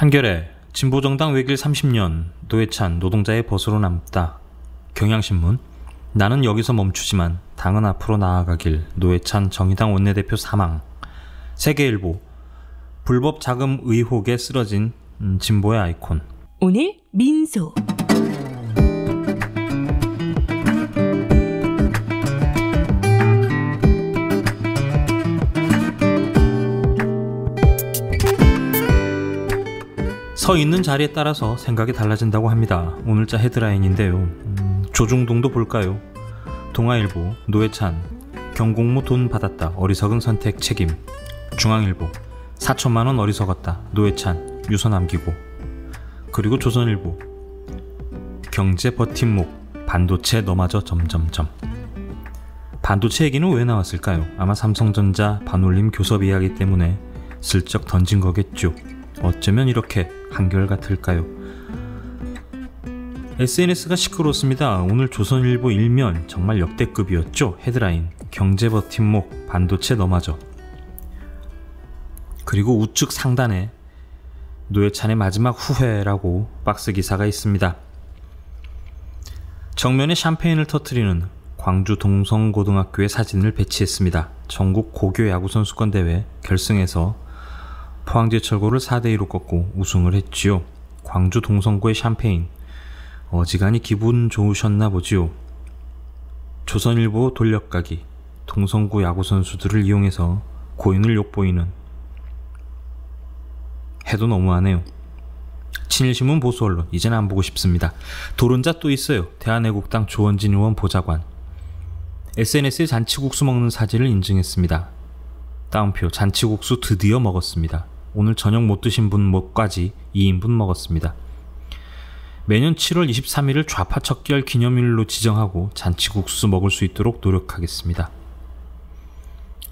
한겨레 진보정당 외길 30년 노회찬 노동자의 벗으로 남다. 경향신문 나는 여기서 멈추지만 당은 앞으로 나아가길 노회찬 정의당 원내대표 사망. 세계일보 불법 자금 의혹에 쓰러진 진보의 아이콘. 오늘 민소. 서 있는 자리에 따라서 생각이 달라진다고 합니다. 오늘자 헤드라인인데요. 조중동도 볼까요? 동아일보 노회찬 경공모 돈 받았다. 어리석은 선택 책임. 중앙일보 4천만원 어리석었다. 노회찬 유서 남기고. 그리고 조선일보 경제 버팀목 반도체 너마저 점점점. 반도체 얘기는 왜 나왔을까요? 아마 삼성전자 반올림 교섭 이야기 때문에 슬쩍 던진 거겠죠. 어쩌면 이렇게 한결같을까요? SNS가 시끄럽습니다. 오늘 조선일보 일면 정말 역대급이었죠. 헤드라인 경제 버팀목 반도체 너마저. 그리고 우측 상단에 노회찬의 마지막 후회라고 박스 기사가 있습니다. 정면에 샴페인을 터뜨리는 광주 동성고등학교의 사진을 배치했습니다. 전국 고교 야구선수권 대회 결승에서 포항제철고를 4대2로 꺾고 우승을 했지요. 광주 동성고의 샴페인 어지간히 기분 좋으셨나 보지요. 조선일보 돌려가기 동성고 야구선수들을 이용해서 고인을 욕보이는 해도 너무하네요. 친일신문 보수언론 이제는 안 보고 싶습니다. 도론자 또 있어요. 대한애국당 조원진 의원 보좌관 SNS에 잔치국수 먹는 사진을 인증했습니다. 따옴표 잔치국수 드디어 먹었습니다. 오늘 저녁 못 드신 분 뭐까지 2인분 먹었습니다. 매년 7월 23일을 좌파 척결 기념일로 지정하고 잔치국수 먹을 수 있도록 노력하겠습니다.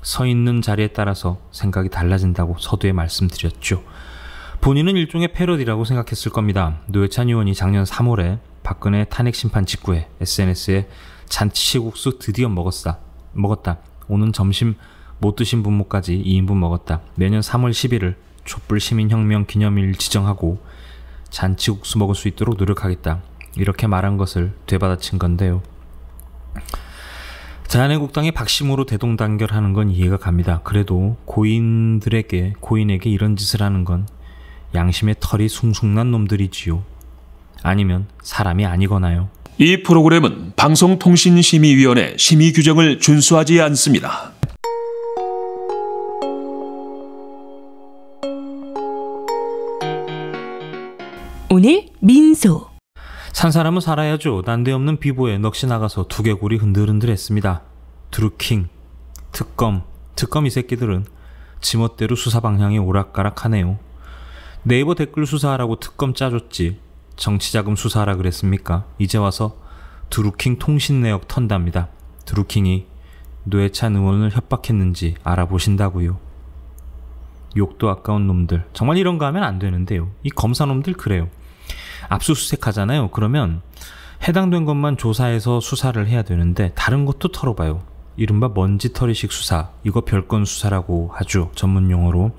서 있는 자리에 따라서 생각이 달라진다고 서두에 말씀드렸죠. 본인은 일종의 패러디라고 생각했을 겁니다. 노회찬 의원이 작년 3월에 박근혜 탄핵 심판 직후에 SNS에 잔치국수 드디어 먹었다. 오늘 점심 못 드신 분모까지 2인분 먹었다. 내년 3월 10일을 촛불 시민혁명 기념일 지정하고 잔치국수 먹을 수 있도록 노력하겠다. 이렇게 말한 것을 되받아친 건데요. 대한애국당이 박심으로 대동단결하는 건 이해가 갑니다. 그래도 고인에게 이런 짓을 하는 건 양심의 털이 숭숭난 놈들이지요. 아니면 사람이 아니거나요. 이 프로그램은 방송통신심의위원회 심의 규정을 준수하지 않습니다. 오늘 민소. 산 사람은 살아야죠. 난데없는 비보에 넋이 나가서 두개골이 흔들흔들했습니다. 드루킹, 특검 이 새끼들은 지멋대로 수사 방향이 오락가락하네요. 네이버 댓글 수사하라고 특검 짜줬지 정치자금 수사하라 그랬습니까? 이제 와서 드루킹 통신 내역 턴답니다. 드루킹이 노회찬 의원을 협박했는지 알아보신다고요. 욕도 아까운 놈들. 정말 이런 거 하면 안 되는데요. 이 검사놈들 그래요. 압수수색 하잖아요. 그러면 해당된 것만 조사해서 수사를 해야 되는데 다른 것도 털어봐요. 이른바 먼지털이식 수사. 이거 별건 수사라고 하죠. 전문용어로.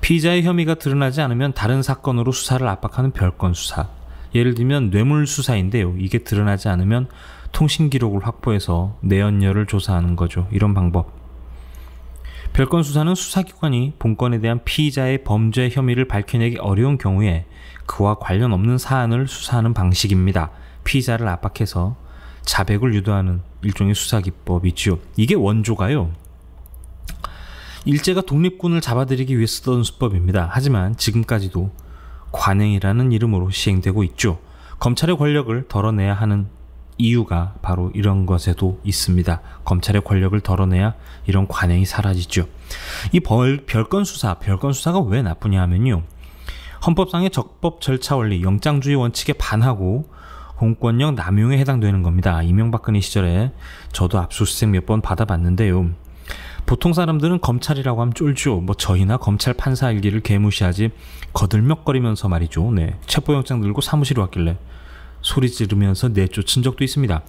피의자의 혐의가 드러나지 않으면 다른 사건으로 수사를 압박하는 별건 수사. 예를 들면 뇌물수사인데요. 이게 드러나지 않으면 통신기록을 확보해서 내연녀를 조사하는 거죠. 이런 방법. 별건 수사는 수사기관이 본건에 대한 피의자의 범죄 혐의를 밝혀내기 어려운 경우에 그와 관련 없는 사안을 수사하는 방식입니다. 피의자를 압박해서 자백을 유도하는 일종의 수사기법이죠. 이게 원조가요. 일제가 독립군을 잡아들이기 위해 쓰던 수법입니다. 하지만 지금까지도 관행이라는 이름으로 시행되고 있죠. 검찰의 권력을 덜어내야 하는 이유가 바로 이런 것에도 있습니다. 검찰의 권력을 덜어내야 이런 관행이 사라지죠. 이 별건 수사가 왜 나쁘냐 하면요. 헌법상의 적법 절차 원리, 영장주의 원칙에 반하고 공권력 남용에 해당되는 겁니다. 이명박근혜 시절에 저도 압수수색 몇 번 받아봤는데요. 보통 사람들은 검찰이라고 하면 쫄죠. 저희나 검찰 판사 일기를 개무시하지 거들먹거리면서 말이죠. 체포영장 들고 사무실에 왔길래 소리 지르면서 내쫓은 적도 있습니다.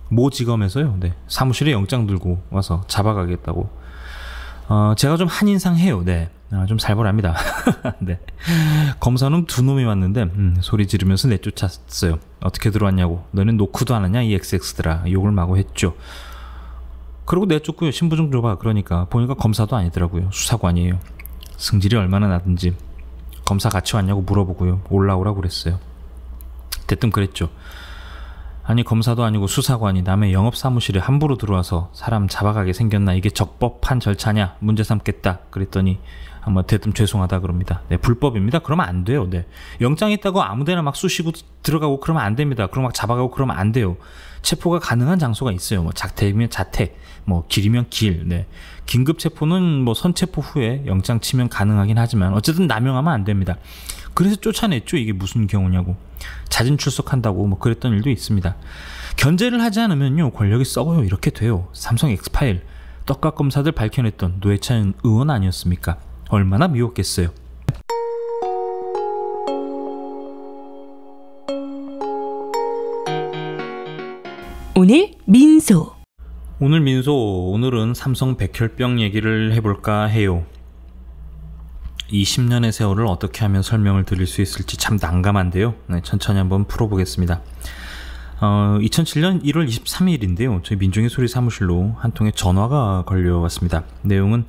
모 지검에서요. 사무실에 영장 들고 와서 잡아가겠다고. 제가 좀 한인상해요. 좀 살벌합니다. 네. 검사는 두 놈이 왔는데 소리 지르면서 내쫓았어요. 어떻게 들어왔냐고. 너는 노크도 안 하냐 이 XX들아. 욕을 마구 했죠. 그리고 내쫓고요. 신분 좀 줘봐. 그러니까 보니까 검사도 아니더라고요. 수사관이에요. 승질이 얼마나 나든지 검사 같이 왔냐고 물어보고요. 올라오라고 그랬어요. 대뜸 그랬죠. 아니 검사도 아니고 수사관이 남의 영업사무실에 함부로 들어와서 사람 잡아가게 생겼나. 이게 적법한 절차냐. 문제 삼겠다. 그랬더니 아마 대뜸 죄송하다 그럽니다. 네, 불법입니다. 그러면 안 돼요. 네. 영장 있다고 아무데나 막 쑤시고 들어가고 그러면 안 됩니다. 그럼 막 잡아가고 그러면 안 돼요. 체포가 가능한 장소가 있어요. 뭐 자택이면 자택, 뭐 길이면 길. 네. 긴급 체포는 뭐 선체포 후에 영장 치면 가능하긴 하지만 어쨌든 남용하면 안 됩니다. 그래서 쫓아냈죠. 이게 무슨 경우냐고. 자진 출석한다고 뭐 그랬던 일도 있습니다. 견제를 하지 않으면요 권력이 썩어요. 이렇게 돼요. 삼성 엑스파일 떡값 검사들 밝혀냈던 노회찬 의원 아니었습니까? 얼마나 미웠겠어요. 오늘 민소. 오늘 민소, 오늘은 삼성 백혈병 얘기를 해볼까 해요. 20년의 세월을 어떻게 하면 설명을 드릴 수 있을지 참 난감한데요. 네, 천천히 한번 풀어보겠습니다. 2007년 1월 23일인데요. 저희 민중의 소리 사무실로 한 통의 전화가 걸려왔습니다. 내용은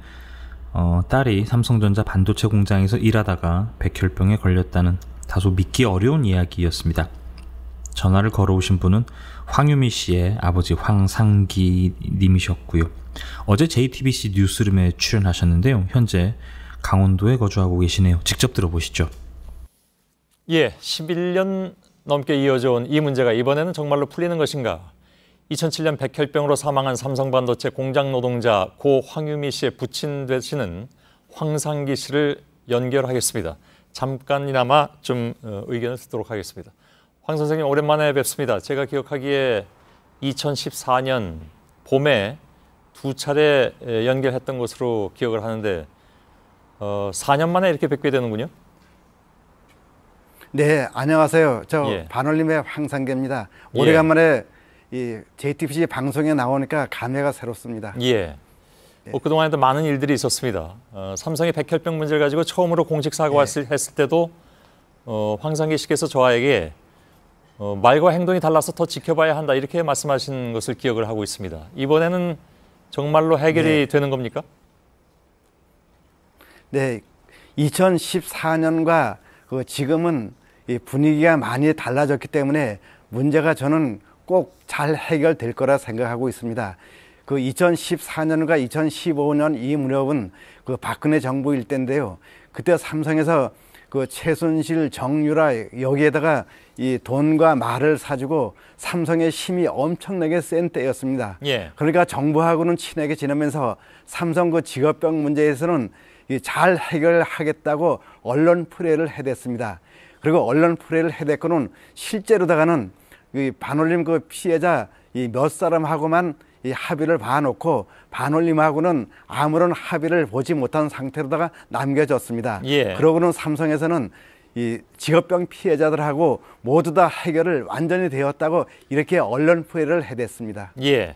딸이 삼성전자 반도체 공장에서 일하다가 백혈병에 걸렸다는 다소 믿기 어려운 이야기였습니다. 전화를 걸어오신 분은 황유미 씨의 아버지 황상기 님이셨고요. 어제 JTBC 뉴스룸에 출연하셨는데요. 현재 강원도에 거주하고 계시네요. 직접 들어보시죠. 예, 11년 넘게 이어져 온 이 문제가 이번에는 정말로 풀리는 것인가? 2007년 백혈병으로 사망한 삼성반도체 공장 노동자 고 황유미 씨의 부친 되시는 황상기 씨를 연결하겠습니다. 잠깐이나마 좀 의견을 듣도록 하겠습니다. 황 선생님 오랜만에 뵙습니다. 제가 기억하기에 2014년 봄에 두 차례 연결했던 것으로 기억을 하는데 4년 만에 이렇게 뵙게 되는군요. 네, 안녕하세요. 저 예. 반올림의 황상계입니다. 오래간만에 이 JTBC 방송에 나오니까 감회가 새롭습니다. 예. 그동안에도 많은 일들이 있었습니다. 삼성의 백혈병 문제를 가지고 처음으로 공식 사과를 했을 때도 황상기 씨께서 저에게 말과 행동이 달라서 더 지켜봐야 한다 이렇게 말씀하신 것을 기억을 하고 있습니다. 이번에는 정말로 해결이 되는 겁니까? 네, 2014년과 지금은 이 분위기가 많이 달라졌기 때문에 문제가 저는 꼭 잘 해결될 거라 생각하고 있습니다. 그 2014년과 2015년 이 무렵은 그 박근혜 정부일 때인데요. 그때 삼성에서 그 최순실, 정유라 여기에다가 이 돈과 말을 사주고 삼성의 힘이 엄청나게 센 때였습니다. 예. 그러니까 정부하고는 친하게 지내면서 삼성 그 직업병 문제에서는 잘 해결하겠다고 언론 플레이를 해댔습니다. 그리고 언론 플레이를 해댔고는 실제로다가는 이 반올림 그 피해자 이 몇 사람하고만 이 합의를 봐놓고 반올림하고는 아무런 합의를 보지 못한 상태로다가 남겨졌습니다. 예. 그러고는 삼성에서는 이 직업병 피해자들하고 모두 다 해결을 완전히 되었다고 이렇게 언론 플레이를 해댔습니다. 예.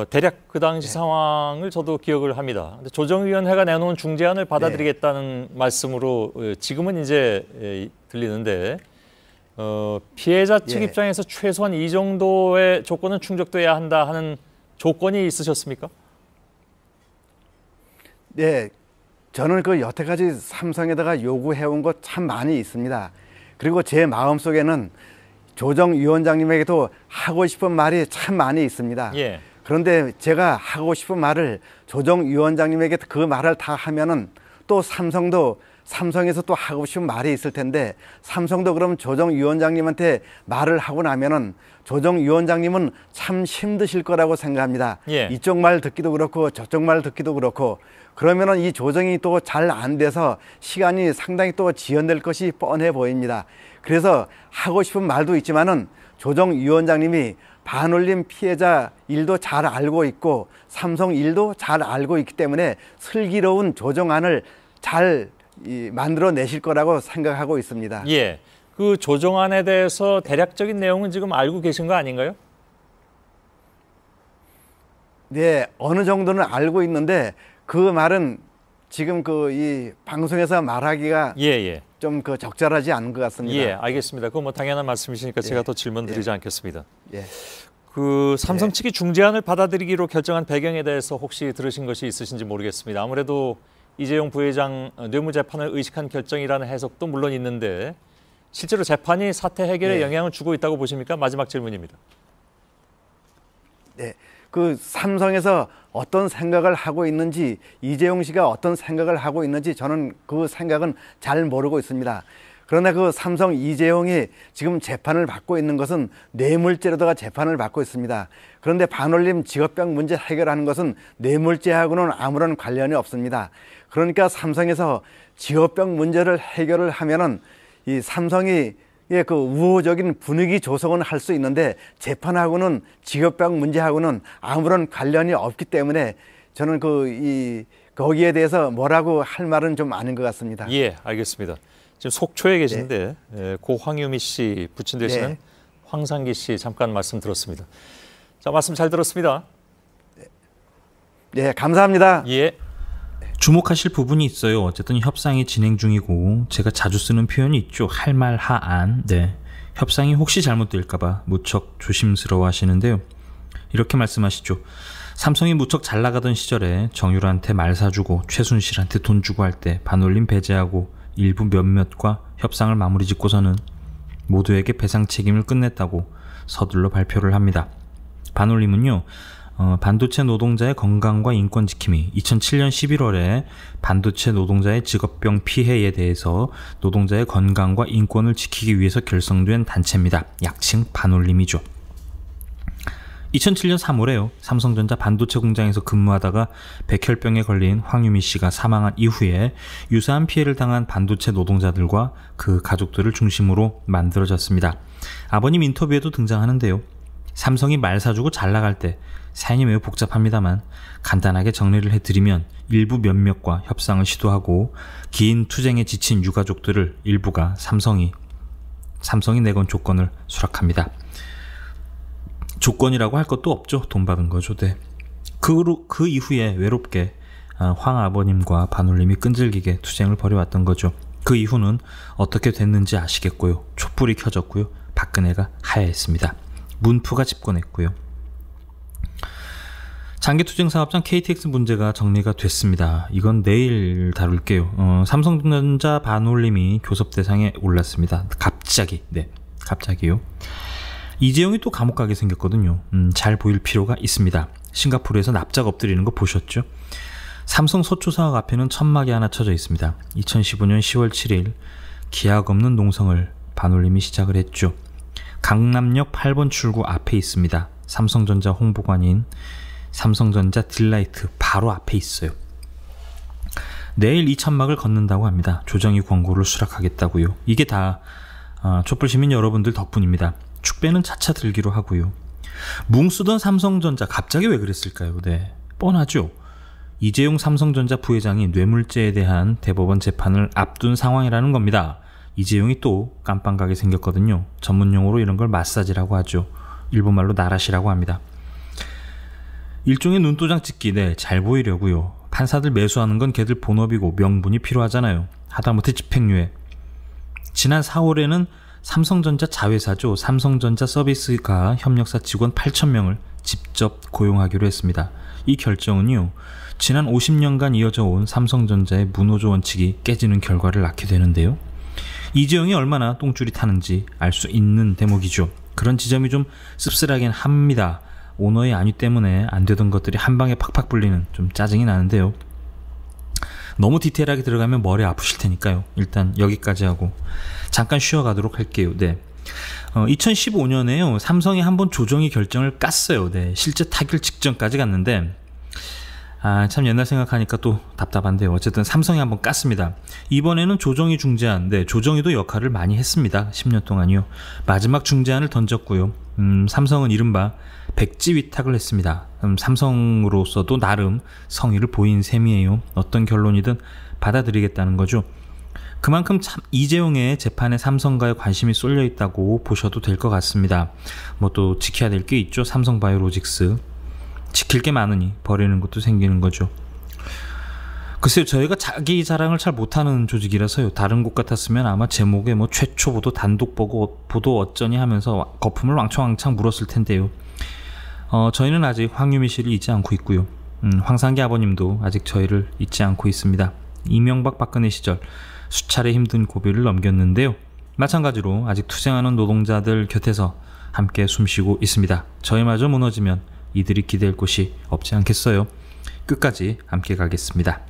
대략 그 당시 상황을 저도 기억을 합니다. 근데 조정위원회가 내놓은 중재안을 받아들이겠다는 말씀으로 지금은 이제 들리는데 피해자 측 입장에서 최소한 이 정도의 조건은 충족돼야 한다 하는 조건이 있으셨습니까? 네, 저는 그 여태까지 삼성에다가 요구해온 것 참 많이 있습니다. 그리고 제 마음속에는 조정위원장님에게도 하고 싶은 말이 참 많이 있습니다. 예. 그런데 제가 하고 싶은 말을 조정위원장님에게 그 말을 다 하면은 또 삼성에서 또 하고 싶은 말이 있을 텐데 삼성도 그럼 조정위원장님한테 말을 하고 나면은 조정위원장님은 참 힘드실 거라고 생각합니다. 예. 이쪽 말 듣기도 그렇고 저쪽 말 듣기도 그렇고 그러면은 이 조정이 또 잘 안 돼서 시간이 상당히 또 지연될 것이 뻔해 보입니다. 그래서 하고 싶은 말도 있지만은 조정위원장님이 반올림 피해자 일도 잘 알고 있고 삼성 일도 잘 알고 있기 때문에 슬기로운 조정안을 잘 만들어내실 거라고 생각하고 있습니다. 예. 그 조정안에 대해서 대략적인 내용은 지금 알고 계신 거 아닌가요? 네, 어느 정도는 알고 있는데 그 말은 지금 이 방송에서 말하기가 예. 좀 적절하지 않은 것 같습니다. 예, 알겠습니다. 그건 뭐 당연한 말씀이시니까 제가 더 질문 드리지 않겠습니다. 예. 삼성 측이 중재안을 받아들이기로 결정한 배경에 대해서 혹시 들으신 것이 있으신지 모르겠습니다. 아무래도 이재용 부회장 뇌물재판을 의식한 결정이라는 해석도 물론 있는데 실제로 재판이 사태 해결에 영향을 주고 있다고 보십니까? 마지막 질문입니다. 네, 삼성에서 어떤 생각을 하고 있는지, 이재용 씨가 어떤 생각을 하고 있는지 저는 그 생각은 잘 모르고 있습니다. 그러나 삼성 이재용이 지금 재판을 받고 있는 것은 뇌물죄로다가 재판을 받고 있습니다. 그런데 반올림 직업병 문제 해결하는 것은 뇌물죄하고는 아무런 관련이 없습니다. 그러니까 삼성에서 직업병 문제를 해결을 하면은 이 삼성이 우호적인 분위기 조성은 할 수 있는데 재판하고는 직업병 문제하고는 아무런 관련이 없기 때문에 저는 거기에 대해서 뭐라고 할 말은 좀 아닌 것 같습니다. 예, 알겠습니다. 지금 속초에 계신데 고 황유미 씨 부친 되시는 황상기 씨 잠깐 말씀 들었습니다. 자, 말씀 잘 들었습니다. 네, 감사합니다. 예. 주목하실 부분이 있어요. 어쨌든 협상이 진행 중이고 제가 자주 쓰는 표현이 있죠. 할 말 하안. 네. 협상이 혹시 잘못될까봐 무척 조심스러워 하시는데요. 이렇게 말씀하시죠. 삼성이 무척 잘 나가던 시절에 정유라한테 말 사주고 최순실한테 돈 주고 할 때 반올림 배제하고 일부 몇몇과 협상을 마무리 짓고서는 모두에게 배상 책임을 끝냈다고 서둘러 발표를 합니다. 반올림은요. 반도체 노동자의 건강과 인권 지킴이 2007년 11월에 반도체 노동자의 직업병 피해에 대해서 노동자의 건강과 인권을 지키기 위해서 결성된 단체입니다. 약칭 반올림이죠. 2007년 3월에요. 삼성전자 반도체 공장에서 근무하다가 백혈병에 걸린 황유미 씨가 사망한 이후에 유사한 피해를 당한 반도체 노동자들과 그 가족들을 중심으로 만들어졌습니다. 아버님 인터뷰에도 등장하는데요. 삼성이 말 사주고 잘 나갈 때 사연이 매우 복잡합니다만 간단하게 정리를 해드리면 일부 몇몇과 협상을 시도하고 긴 투쟁에 지친 유가족들을 일부가 삼성이 내건 조건을 수락합니다. 조건이라고 할 것도 없죠. 돈 받은 거죠. 네. 그 이후에 외롭게 황 아버님과 반올림이 끈질기게 투쟁을 벌여왔던 거죠. 그 이후는 어떻게 됐는지 아시겠고요. 촛불이 켜졌고요. 박근혜가 하야했습니다. 문프가 집권했고요. 장기투쟁 사업장 KTX 문제가 정리가 됐습니다. 이건 내일 다룰게요. 삼성전자 반올림이 교섭 대상에 올랐습니다. 갑자기. 네, 갑자기요. 이재용이 또 감옥 가게 생겼거든요. 잘 보일 필요가 있습니다. 싱가포르에서 납작 엎드리는 거 보셨죠? 삼성 서초사업 앞에는 천막이 하나 쳐져 있습니다. 2015년 10월 7일 기약 없는 농성을 반올림이 시작을 했죠. 강남역 8번 출구 앞에 있습니다. 삼성전자 홍보관인 삼성전자 딜라이트 바로 앞에 있어요. 내일 이 천막을 걷는다고 합니다. 조정희 권고를 수락하겠다고요. 이게 다 촛불시민 여러분들 덕분입니다. 축배는 차차 들기로 하고요. 뭉쓰던 삼성전자 갑자기 왜 그랬을까요? 네, 뻔하죠. 이재용 삼성전자 부회장이 뇌물죄에 대한 대법원 재판을 앞둔 상황이라는 겁니다. 이재용이 또 깜빵 가게 생겼거든요. 전문용어로 이런 걸 마사지라고 하죠. 일본말로 나라시라고 합니다. 일종의 눈도장 찍기. 네, 잘 보이려고요. 판사들 매수하는 건 걔들 본업이고 명분이 필요하잖아요. 하다못해 집행유예. 지난 4월에는 삼성전자 자회사죠. 삼성전자 서비스가 협력사 직원 8,000명을 직접 고용하기로 했습니다. 이 결정은요, 지난 50년간 이어져 온 삼성전자의 무노조 원칙이 깨지는 결과를 낳게 되는데요. 이재용이 얼마나 똥줄이 타는지 알 수 있는 대목이죠. 그런 지점이 좀 씁쓸하긴 합니다. 오너의 안위 때문에 안 되던 것들이 한 방에 팍팍 불리는 좀 짜증이 나는데요. 너무 디테일하게 들어가면 머리 아프실 테니까요. 일단 여기까지 하고 잠깐 쉬어가도록 할게요. 네. 2015년에요. 삼성이 한번 조정희 결정을 깠어요. 네. 실제 타결 직전까지 갔는데 참 옛날 생각하니까 또 답답한데요. 어쨌든 삼성이 한번 깠습니다. 이번에는 조정희 중재안. 네, 조정희도 역할을 많이 했습니다. 10년 동안이요. 마지막 중재안을 던졌고요. 삼성은 이른바 백지 위탁을 했습니다. 삼성으로서도 나름 성의를 보인 셈이에요. 어떤 결론이든 받아들이겠다는 거죠. 그만큼 참 이재용의 재판에 삼성과의 관심이 쏠려 있다고 보셔도 될 것 같습니다. 뭐 또 지켜야 될 게 있죠. 삼성바이오로직스. 지킬 게 많으니 버리는 것도 생기는 거죠. 글쎄요, 저희가 자기 자랑을 잘 못하는 조직이라서요. 다른 곳 같았으면 아마 제목에 뭐 최초 보도, 단독 보도 어쩌니 하면서 거품을 왕창 물었을 텐데요. 저희는 아직 황유미 씨를 잊지 않고 있고요. 황상기 아버님도 아직 저희를 잊지 않고 있습니다. 이명박 박근혜 시절 수차례 힘든 고비를 넘겼는데요. 마찬가지로 아직 투쟁하는 노동자들 곁에서 함께 숨쉬고 있습니다. 저희마저 무너지면 이들이 기댈 곳이 없지 않겠어요. 끝까지 함께 가겠습니다.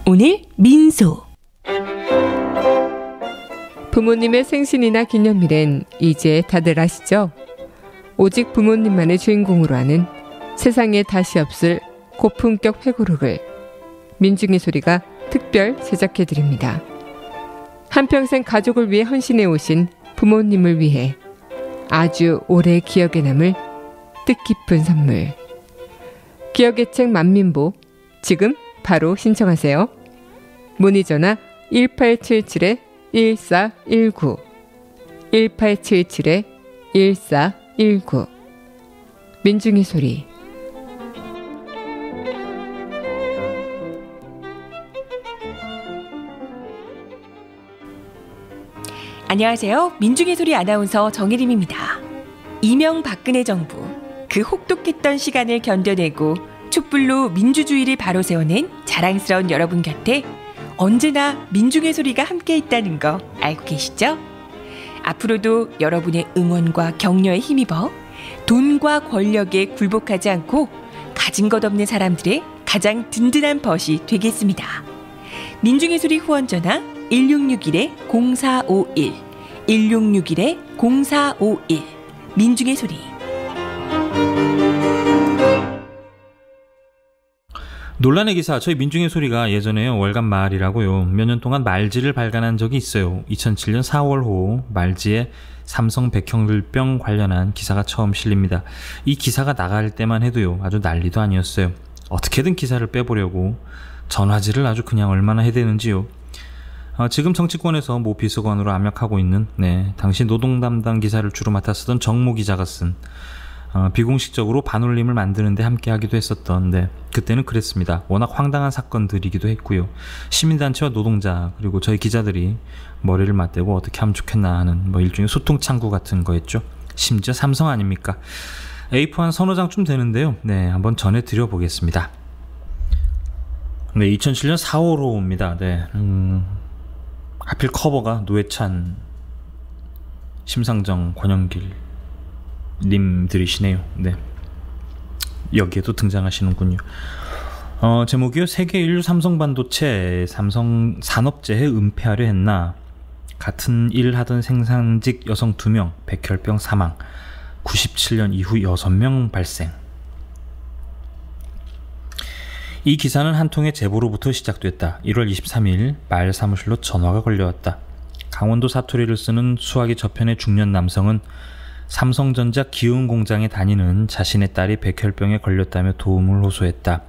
오늘 민소. 부모님의 생신이나 기념일엔 이제 다들 아시죠? 오직 부모님만의 주인공으로 하는 세상에 다시 없을 고품격 회고록을 민중의 소리가 특별 제작해드립니다. 한평생 가족을 위해 헌신해 오신 부모님을 위해 아주 오래 기억에 남을 뜻깊은 선물. 기억의 책 만민보 지금 바로 신청하세요. 문의전화 1877-1419 1877-1419 민중의 소리. 안녕하세요. 민중의 소리 아나운서 정혜림입니다. 이명박근혜 정부, 그 혹독했던 시간을 견뎌내고 촛불로 민주주의를 바로 세워낸 자랑스러운 여러분 곁에 언제나 민중의 소리가 함께 있다는 거 알고 계시죠? 앞으로도 여러분의 응원과 격려에 힘입어 돈과 권력에 굴복하지 않고 가진 것 없는 사람들의 가장 든든한 벗이 되겠습니다. 민중의 소리 후원 전화 1661-0451 1661-0451 민중의 소리. 논란의 기사, 저희 민중의 소리가 예전에요, 월간 말이라고요, 몇 년 동안 말지를 발간한 적이 있어요. 2007년 4월호 말지에 삼성 백혈병 관련한 기사가 처음 실립니다. 이 기사가 나갈 때만 해도요, 아주 난리도 아니었어요. 어떻게든 기사를 빼보려고 전화질을 아주 그냥 얼마나 해대는지요. 지금 정치권에서 모 비서관으로 압력하고 있는 당시 노동 담당 기사를 주로 맡아 쓰던 정모 기자가 쓴 비공식적으로 반올림을 만드는데 함께하기도 했었던, 그때는 그랬습니다. 워낙 황당한 사건들이기도 했고요. 시민단체와 노동자 그리고 저희 기자들이 머리를 맞대고 어떻게 하면 좋겠나 하는 일종의 소통 창구 같은 거였죠. 심지어 삼성 아닙니까? A4 한 서너 장쯤 되는데요. 한번 전해드려 보겠습니다. 2007년 4월호입니다. 하필 커버가 노회찬, 심상정, 권영길 님들이시네요. 여기에도 등장하시는군요. 제목이요. 세계 인류 삼성 반도체 삼성 산업재해 은폐하려 했나. 같은 일 하던 생산직 여성 2명 백혈병 사망. 97년 이후 6명 발생. 이 기사는 한 통의 제보로부터 시작됐다. 1월 23일 말 사무실로 전화가 걸려왔다. 강원도 사투리를 쓰는 수화기 저편의 중년 남성은 삼성전자 기흥 공장에 다니는 자신의 딸이 백혈병에 걸렸다며 도움을 호소했다.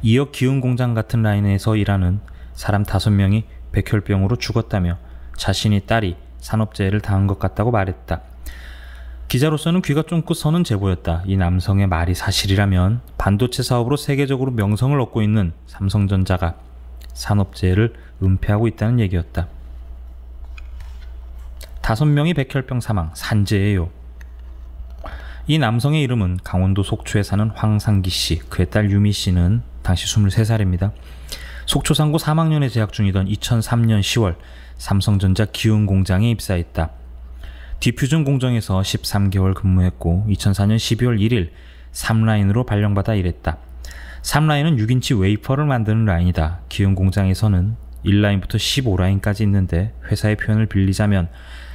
이어 기흥 공장 같은 라인에서 일하는 사람 5명이 백혈병으로 죽었다며 자신이 딸이 산업재해를 당한 것 같다고 말했다. 기자로서는 귀가 쫑긋 서는 제보였다. 이 남성의 말이 사실이라면 반도체 사업으로 세계적으로 명성을 얻고 있는 삼성전자가 산업재해를 은폐하고 있다는 얘기였다. 5명이 백혈병 사망, 산재예요. 이 남성의 이름은 강원도 속초에 사는 황상기 씨, 그의 딸 유미 씨는 당시 23살입니다. 속초 상고 3학년에 재학 중이던 2003년 10월 삼성전자 기흥 공장에 입사했다. 디퓨전 공정에서 13개월 근무했고 2004년 12월 1일 3라인으로 발령받아 일했다. 3라인은 6인치 웨이퍼를 만드는 라인이다. 기흥 공장에서는 1라인부터 15라인까지 있는데 회사의 표현을 빌리자면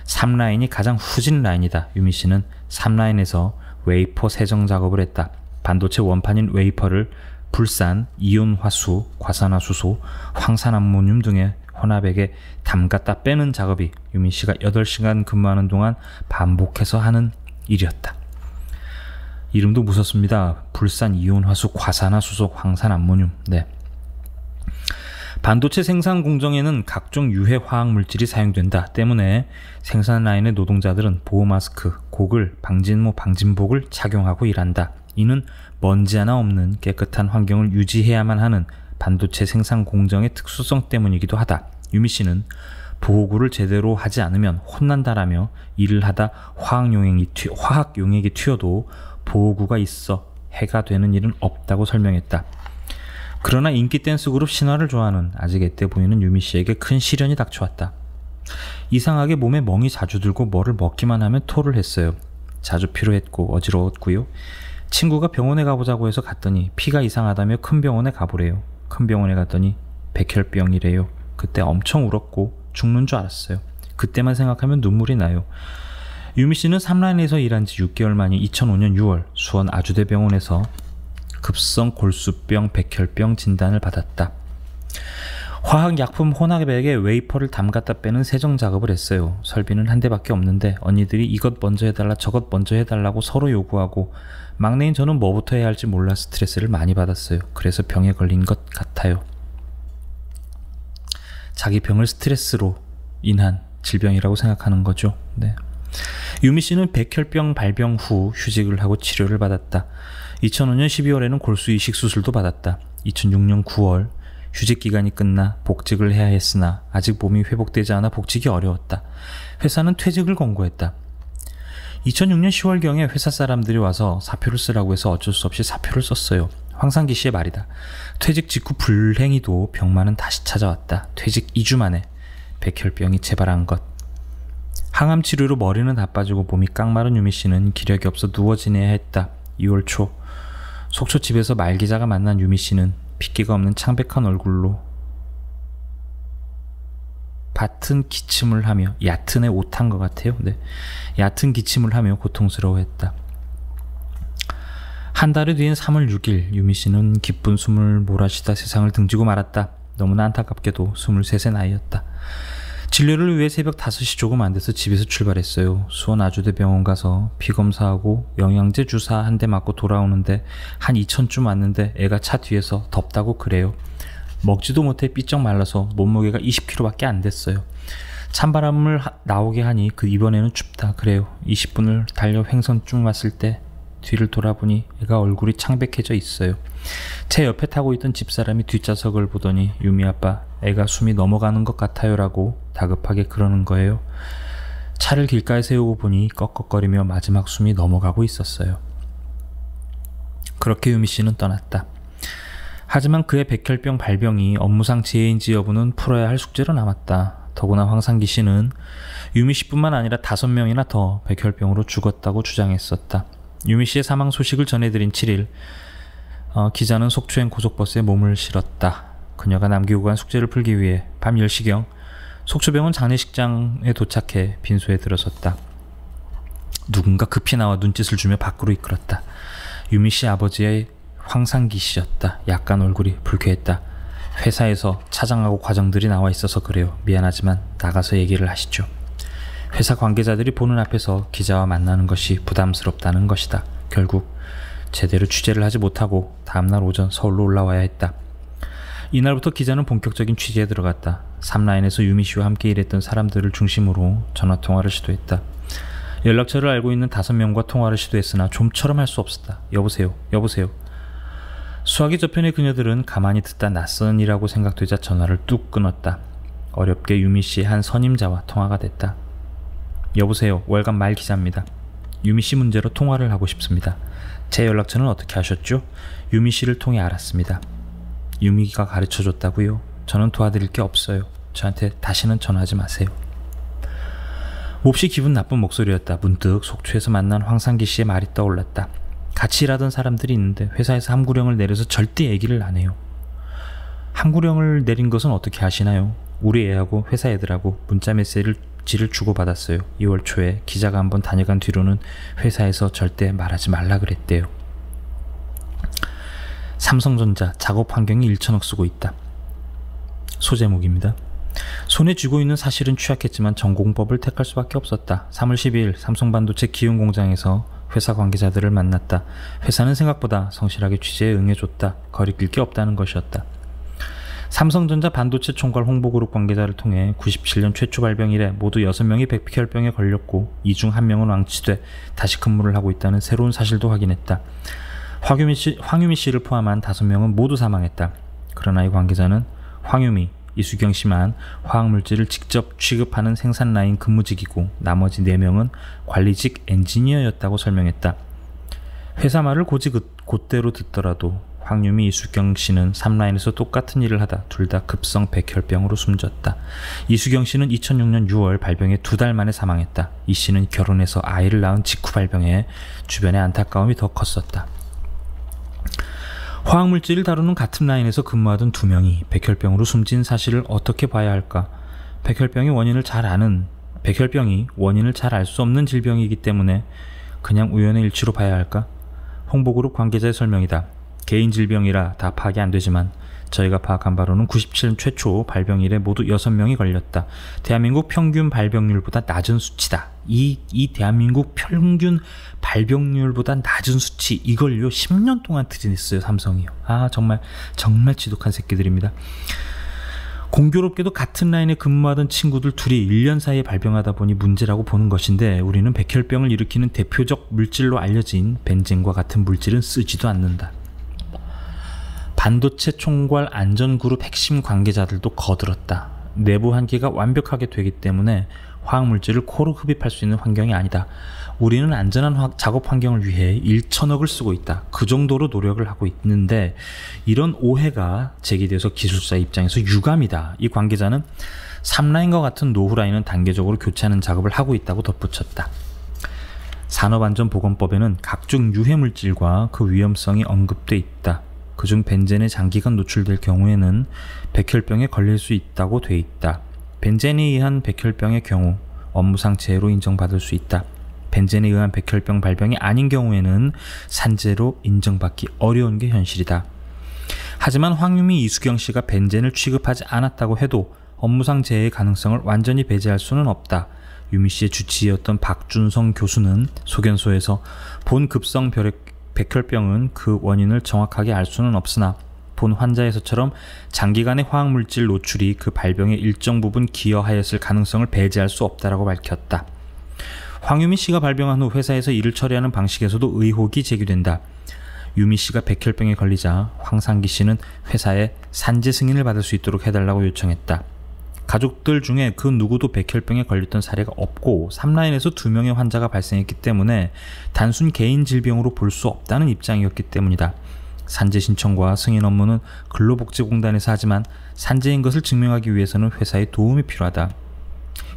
3라인이 가장 후진 라인이다. 유미 씨는 3라인에서 웨이퍼 세정 작업을 했다. 반도체 원판인 웨이퍼를 불산, 이온화수, 과산화수소, 황산암모늄 등의 혼합액에 담갔다 빼는 작업이 유민 씨가 8시간 근무하는 동안 반복해서 하는 일이었다. 이름도 무섭습니다. 불산, 이온화수, 과산화수소, 황산암모늄. 반도체 생산 공정에는 각종 유해 화학 물질이 사용된다 때문에 생산 라인의 노동자들은 보호 마스크, 고글, 방진모, 방진복을 착용하고 일한다. 이는 먼지 하나 없는 깨끗한 환경을 유지해야만 하는 반도체 생산 공정의 특수성 때문이기도 하다. 유미 씨는 보호구를 제대로 하지 않으면 혼난다라며 일을 하다 화학 용액이 튀어도 보호구가 있어 해가 되는 일은 없다고 설명했다. 그러나 인기 댄스 그룹 신화를 좋아하는 아직 애때 보이는 유미 씨에게 큰 시련이 닥쳐왔다. 이상하게 몸에 멍이 자주 들고 뭐를 먹기만 하면 토를 했어요. 자주 피로했고 어지러웠고요. 친구가 병원에 가보자고 해서 갔더니 피가 이상하다며 큰 병원에 가보래요. 큰 병원에 갔더니 백혈병이래요. 그때 엄청 울었고 죽는 줄 알았어요. 그때만 생각하면 눈물이 나요. 유미 씨는 3라인에서 일한 지 6개월 만인 2005년 6월 수원 아주대병원에서 급성 골수병, 백혈병 진단을 받았다. 화학약품 혼합액에 웨이퍼를 담갔다 빼는 세정 작업을 했어요. 설비는 한 대밖에 없는데 언니들이 이것 먼저 해달라 저것 먼저 해달라고 서로 요구하고 막내인 저는 뭐부터 해야 할지 몰라 스트레스를 많이 받았어요. 그래서 병에 걸린 것 같아요. 자기 병을 스트레스로 인한 질병이라고 생각하는 거죠. 네. 유미 씨는 백혈병 발병 후 휴직을 하고 치료를 받았다. 2005년 12월에는 골수 이식 수술도 받았다. 2006년 9월 휴직 기간이 끝나 복직을 해야 했으나 아직 몸이 회복되지 않아 복직이 어려웠다. 회사는 퇴직을 권고했다. 2006년 10월경에 회사 사람들이 와서 사표를 쓰라고 해서 어쩔 수 없이 사표를 썼어요. 황상기 씨의 말이다. 퇴직 직후 불행히도 병만은 다시 찾아왔다. 퇴직 2주 만에 백혈병이 재발한 것. 항암 치료로 머리는 다 빠지고 몸이 깡마른 유미 씨는 기력이 없어 누워 지내야 했다. 2월 초 속초 집에서 말 기자가 만난 유미 씨는 핏기가 없는 창백한 얼굴로 얕은 기침을 하며 얕은에 오탄 것 같아요. 네. 얕은 기침을 하며 고통스러워했다. 한 달이 뒤인 3월 6일 유미 씨는 기쁜 숨을 몰아쉬다 세상을 등지고 말았다. 너무나 안타깝게도 23세 나이였다. 진료를 위해 새벽 5시 조금 안 돼서 집에서 출발했어요. 수원 아주대병원 가서 피검사하고 영양제 주사 한 대 맞고 돌아오는데 한 2천쯤 왔는데 애가 차 뒤에서 덥다고 그래요. 먹지도 못해 삐쩍 말라서 몸무게가 20kg밖에 안 됐어요. 찬바람을 나오게 하니 이번에는 춥다 그래요. 20분을 달려 횡선 쭉 왔을 때 뒤를 돌아보니 애가 얼굴이 창백해져 있어요. 제 옆에 타고 있던 집사람이 뒷좌석을 보더니 유미 아빠 애가 숨이 넘어가는 것 같아요 라고 다급하게 그러는 거예요. 차를 길가에 세우고 보니 꺽꺽거리며 마지막 숨이 넘어가고 있었어요. 그렇게 유미 씨는 떠났다. 하지만 그의 백혈병 발병이 업무상 재해인지 여부는 풀어야 할 숙제로 남았다. 더구나 황상기 씨는 유미 씨뿐만 아니라 5명이나 더 백혈병으로 죽었다고 주장했었다. 유미 씨의 사망 소식을 전해드린 7일 기자는 속초행 고속버스에 몸을 실었다. 그녀가 남기고 간 숙제를 풀기 위해 밤 10시경 속초병원 장례식장에 도착해 빈소에 들어섰다. 누군가 급히 나와 눈짓을 주며 밖으로 이끌었다. 유미 씨 아버지의 황상기 씨였다. 약간 얼굴이 불쾌했다. 회사에서 차장하고 과정들이 나와 있어서 그래요. 미안하지만 나가서 얘기를 하시죠. 회사 관계자들이 보는 앞에서 기자와 만나는 것이 부담스럽다는 것이다. 결국 제대로 취재를 하지 못하고 다음날 오전 서울로 올라와야 했다. 이날부터 기자는 본격적인 취재에 들어갔다. 3라인에서 유미 씨와 함께 일했던 사람들을 중심으로 전화통화를 시도했다. 연락처를 알고 있는 5명과 통화를 시도했으나 좀처럼 할 수 없었다. 여보세요. 여보세요. 수화기 저편의 그녀들은 가만히 듣다 낯선 이라고 생각되자 전화를 뚝 끊었다. 어렵게 유미 씨의 한 선임자와 통화가 됐다. 여보세요. 월간 말 기자입니다. 유미 씨 문제로 통화를 하고 싶습니다. 제 연락처는 어떻게 하셨죠? 유미 씨를 통해 알았습니다. 유미가 가르쳐줬다고요? 저는 도와드릴 게 없어요. 저한테 다시는 전화하지 마세요. 몹시 기분 나쁜 목소리였다. 문득 속초에서 만난 황상기 씨의 말이 떠올랐다. 같이 일하던 사람들이 있는데 회사에서 함구령을 내려서 절대 얘기를 안 해요. 함구령을 내린 것은 어떻게 아시나요? 우리 애하고 회사 애들하고 문자 메시지를 주고받았어요. 2월 초에 기자가 한번 다녀간 뒤로는 회사에서 절대 말하지 말라 그랬대요. 삼성전자 작업 환경이 1천억 쓰고 있다. 소제목입니다. 손에 쥐고 있는 사실은 취약했지만 전공법을 택할 수밖에 없었다. 3월 12일 삼성반도체 기흥 공장에서 회사 관계자들을 만났다. 회사는 생각보다 성실하게 취재에 응해줬다. 거리낄 게 없다는 것이었다. 삼성전자 반도체 총괄 홍보그룹 관계자를 통해 97년 최초 발병 이래 모두 6명이 백혈병에 걸렸고 이 중 1명은 완치돼 다시 근무를 하고 있다는 새로운 사실도 확인했다. 황유미 씨를 포함한 5명은 모두 사망했다. 그러나 이 관계자는 황유미, 이수경 씨만 화학물질을 직접 취급하는 생산 라인 근무직이고 나머지 4명은 관리직 엔지니어였다고 설명했다. 회사 말을 곧대로 듣더라도 황유미, 이수경 씨는 3라인에서 똑같은 일을 하다 둘 다 급성 백혈병으로 숨졌다. 이수경 씨는 2006년 6월 발병에 2달 만에 사망했다. 이 씨는 결혼해서 아이를 낳은 직후 발병해 주변의 안타까움이 더 컸었다. 화학물질을 다루는 같은 라인에서 근무하던 2명이 백혈병으로 숨진 사실을 어떻게 봐야 할까? 백혈병이 원인을 잘 알 수 없는 질병이기 때문에 그냥 우연의 일치로 봐야 할까? 홍보그룹 관계자의 설명이다. 개인 질병이라 다 파악이 안 되지만 저희가 파악한 바로는 97년 최초 발병 이래 모두 6명이 걸렸다. 대한민국 평균 발병률보다 낮은 수치다. 이 대한민국 평균 발병률보다 낮은 수치, 이걸요 10년 동안 들이댔어요, 삼성이요. 정말 지독한 새끼들입니다. 공교롭게도 같은 라인에 근무하던 친구들 둘이 1년 사이에 발병하다 보니 문제라고 보는 것인데 우리는 백혈병을 일으키는 대표적 물질로 알려진 벤젠과 같은 물질은 쓰지도 않는다. 반도체 총괄 안전그룹 핵심 관계자들도 거들었다. 내부 한계가 완벽하게 되기 때문에 화학물질을 코로 흡입할 수 있는 환경이 아니다. 우리는 안전한 작업 환경을 위해 1천억을 쓰고 있다. 그 정도로 노력을 하고 있는데 이런 오해가 제기돼서 기술사 입장에서 유감이다. 이 관계자는 3라인과 같은 노후 라인은 단계적으로 교체하는 작업을 하고 있다고 덧붙였다. 산업안전보건법에는 각종 유해물질과 그 위험성이 언급돼 있다. 그중 벤젠에 장기간 노출될 경우에는 백혈병에 걸릴 수 있다고 돼 있다. 벤젠에 의한 백혈병의 경우 업무상 재해로 인정받을 수 있다. 벤젠에 의한 백혈병 발병이 아닌 경우에는 산재로 인정받기 어려운 게 현실이다. 하지만 황유미, 이수경 씨가 벤젠을 취급하지 않았다고 해도 업무상 재해의 가능성을 완전히 배제할 수는 없다. 유미 씨의 주치의였던 박준성 교수는 소견서에서 본 급성 백혈병은 그 원인을 정확하게 알 수는 없으나 본 환자에서처럼 장기간의 화학물질 노출이 그 발병에 일정 부분 기여하였을 가능성을 배제할 수 없다라고 밝혔다. 황유미 씨가 발병한 후 회사에서 일을 처리하는 방식에서도 의혹이 제기된다. 유미 씨가 백혈병에 걸리자 황상기 씨는 회사에 산재 승인을 받을 수 있도록 해달라고 요청했다. 가족들 중에 그 누구도 백혈병에 걸렸던 사례가 없고 3라인에서 2명의 환자가 발생했기 때문에 단순 개인 질병으로 볼 수 없다는 입장이었기 때문이다. 산재 신청과 승인 업무는 근로복지공단에서 하지만 산재인 것을 증명하기 위해서는 회사의 도움이 필요하다.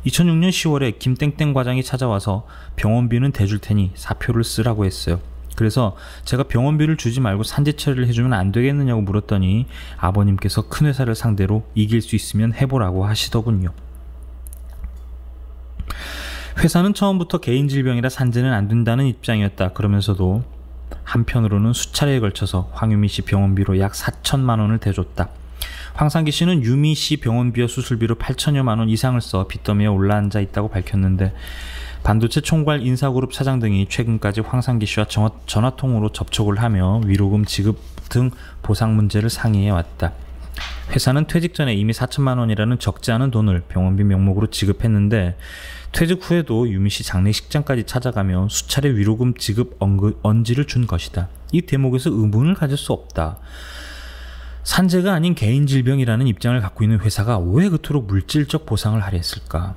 2006년 10월에 김땡땡 과장이 찾아와서 병원비는 대줄 테니 사표를 쓰라고 했어요. 그래서 제가 병원비를 주지 말고 산재 처리를 해주면 안 되겠느냐고 물었더니 아버님께서 큰 회사를 상대로 이길 수 있으면 해보라고 하시더군요. 회사는 처음부터 개인 질병이라 산재는 안 된다는 입장이었다. 그러면서도 한편으로는 수차례에 걸쳐서 황유미 씨 병원비로 약 4천만 원을 대줬다. 황상기 씨는 유미 씨 병원비와 수술비로 8천여만 원 이상을 써 빚더미에 올라앉아 있다고 밝혔는데 반도체 총괄 인사그룹 차장 등이 최근까지 황상기 씨와 전화통으로 접촉을 하며 위로금 지급 등 보상 문제를 상의해왔다. 회사는 퇴직 전에 이미 4천만 원이라는 적지 않은 돈을 병원비 명목으로 지급했는데 퇴직 후에도 유미 씨 장례식장까지 찾아가며 수차례 위로금 지급 언지를 준 것이다. 이 대목에서 의문을 가질 수 없다. 산재가 아닌 개인 질병이라는 입장을 갖고 있는 회사가 왜 그토록 물질적 보상을 하려 했을까?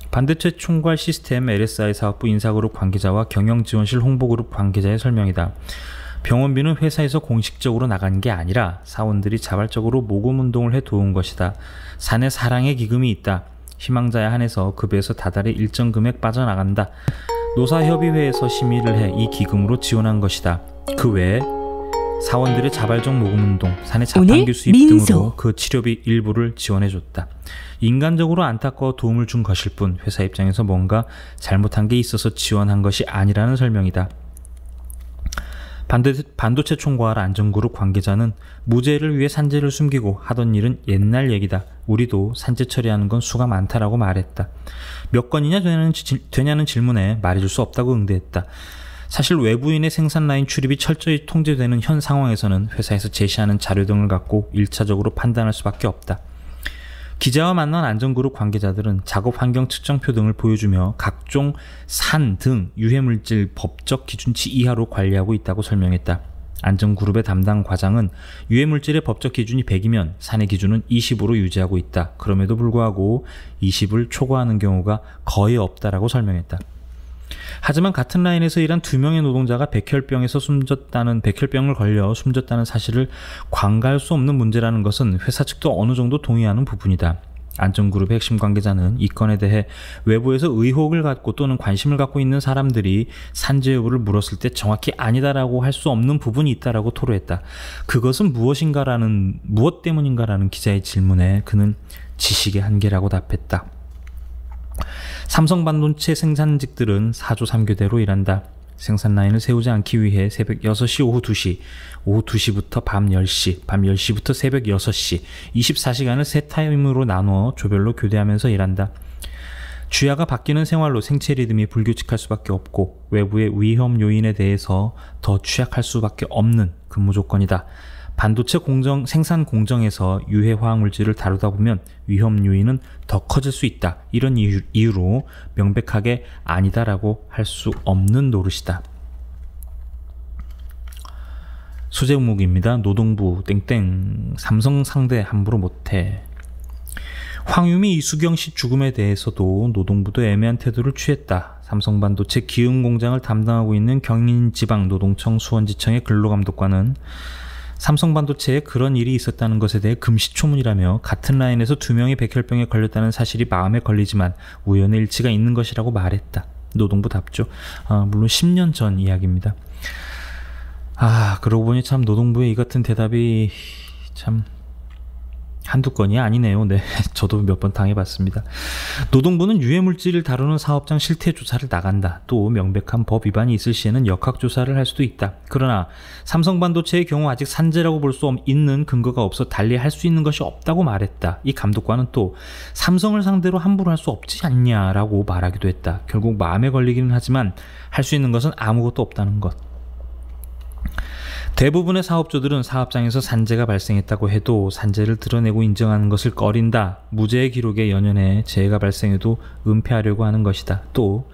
반도체 총괄 시스템 LSI 사업부 인사그룹 관계자와 경영지원실 홍보그룹 관계자의 설명이다. 병원비는 회사에서 공식적으로 나간 게 아니라 사원들이 자발적으로 모금운동을 해 도운 것이다. 사내 사랑의 기금이 있다. 희망자에 한해서 급여에서 다달이 일정 금액 빠져나간다. 노사협의회에서 심의를 해 이 기금으로 지원한 것이다. 그 외에 사원들의 자발적 모금운동, 사내 자판기 수입 등으로 그 치료비 일부를 지원해줬다. 인간적으로 안타까워 도움을 준 것일 뿐 회사 입장에서 뭔가 잘못한 게 있어서 지원한 것이 아니라는 설명이다. 반도체 총괄 안전그룹 관계자는 무죄를 위해 산재를 숨기고 하던 일은 옛날 얘기다. 우리도 산재 처리하는 건 수가 많다라고 말했다. 몇 건이냐 되냐는 질문에 말해줄 수 없다고 응대했다. 사실 외부인의 생산 라인 출입이 철저히 통제되는 현 상황에서는 회사에서 제시하는 자료 등을 갖고 1차적으로 판단할 수밖에 없다. 기자와 만난 안전그룹 관계자들은 작업 환경 측정표 등을 보여주며 각종 산 등 유해물질 법적 기준치 이하로 관리하고 있다고 설명했다. 안전그룹의 담당 과장은 유해물질의 법적 기준이 100이면 산의 기준은 20으로 유지하고 있다. 그럼에도 불구하고 20을 초과하는 경우가 거의 없다라고 설명했다. 하지만 같은 라인에서 일한 2명의 노동자가 백혈병을 걸려 숨졌다는 사실을 관가할 수 없는 문제라는 것은 회사 측도 어느 정도 동의하는 부분이다. 안전그룹의 핵심 관계자는 이 건에 대해 외부에서 의혹을 갖고 또는 관심을 갖고 있는 사람들이 산재 여부를 물었을 때 정확히 아니다라고 할 수 없는 부분이 있다라고 토로했다. 그것은 무엇 때문인가라는 기자의 질문에 그는 지식의 한계라고 답했다. 삼성 반도체 생산직들은 4조 3교대로 일한다. 생산 라인을 세우지 않기 위해 새벽 6시, 오후 2시, 오후 2시부터 밤 10시, 밤 10시부터 새벽 6시, 24시간을 세 타임으로 나누어 조별로 교대하면서 일한다. 주야가 바뀌는 생활로 생체 리듬이 불규칙할 수밖에 없고 외부의 위험 요인에 대해서 더 취약할 수밖에 없는 근무 조건이다. 반도체 생산 공정에서 유해 화학물질을 다루다 보면 위험 요인은 더 커질 수 있다. 이런 이유로 명백하게 아니다라고 할 수 없는 노릇이다. 소제목입니다. 노동부 땡땡 삼성 상대 함부로 못해. 황유미 이수경 씨 죽음에 대해서도 노동부도 애매한 태도를 취했다. 삼성반도체 기흥 공장을 담당하고 있는 경인지방노동청 수원지청의 근로감독관은 삼성반도체에 그런 일이 있었다는 것에 대해 금시초문이라며 같은 라인에서 2명이 백혈병에 걸렸다는 사실이 마음에 걸리지만 우연의 일치가 있는 것이라고 말했다. 노동부 답죠. 물론 10년 전 이야기입니다. 그러고 보니 참 노동부의 이 같은 대답이 참 한두 건이 아니네요. 네, 저도 몇 번 당해봤습니다. 노동부는 유해물질을 다루는 사업장 실태조사를 나간다. 또 명백한 법 위반이 있을 시에는 역학조사를 할 수도 있다. 그러나 삼성반도체의 경우 아직 산재라고 볼 수 있는 근거가 없어 달리 할 수 있는 것이 없다고 말했다. 이 감독관은 또 삼성을 상대로 함부로 할 수 없지 않냐라고 말하기도 했다. 결국 마음에 걸리기는 하지만 할 수 있는 것은 아무것도 없다는 것. 대부분의 사업주들은 사업장에서 산재가 발생했다고 해도 산재를 드러내고 인정하는 것을 꺼린다. 무죄의 기록에 연연해 재해가 발생해도 은폐하려고 하는 것이다. 또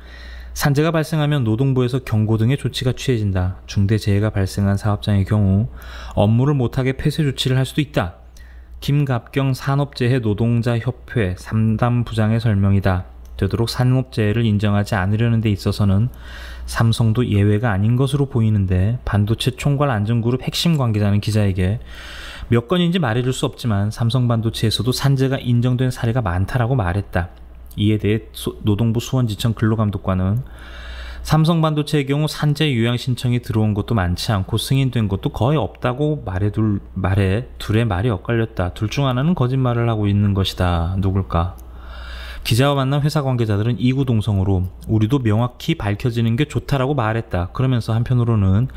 산재가 발생하면 노동부에서 경고 등의 조치가 취해진다. 중대재해가 발생한 사업장의 경우 업무를 못하게 폐쇄 조치를 할 수도 있다. 김갑경 산업재해 노동자협회 3단 부장의 설명이다. 되도록 산업재해를 인정하지 않으려는 데 있어서는 삼성도 예외가 아닌 것으로 보이는데 반도체 총괄 안전그룹 핵심 관계자는 기자에게 몇 건인지 말해줄 수 없지만 삼성반도체에서도 산재가 인정된 사례가 많다라고 말했다. 이에 대해 노동부 수원지청 근로감독관은 삼성반도체의 경우 산재 요양 신청이 들어온 것도 많지 않고 승인된 것도 거의 없다고 말해 둘의 말이 엇갈렸다. 둘 중 하나는 거짓말을 하고 있는 것이다. 누굴까? 기자와 만난 회사 관계자들은 이구동성으로 우리도 명확히 밝혀지는 게 좋다라고 말했다. 그러면서 한편으로는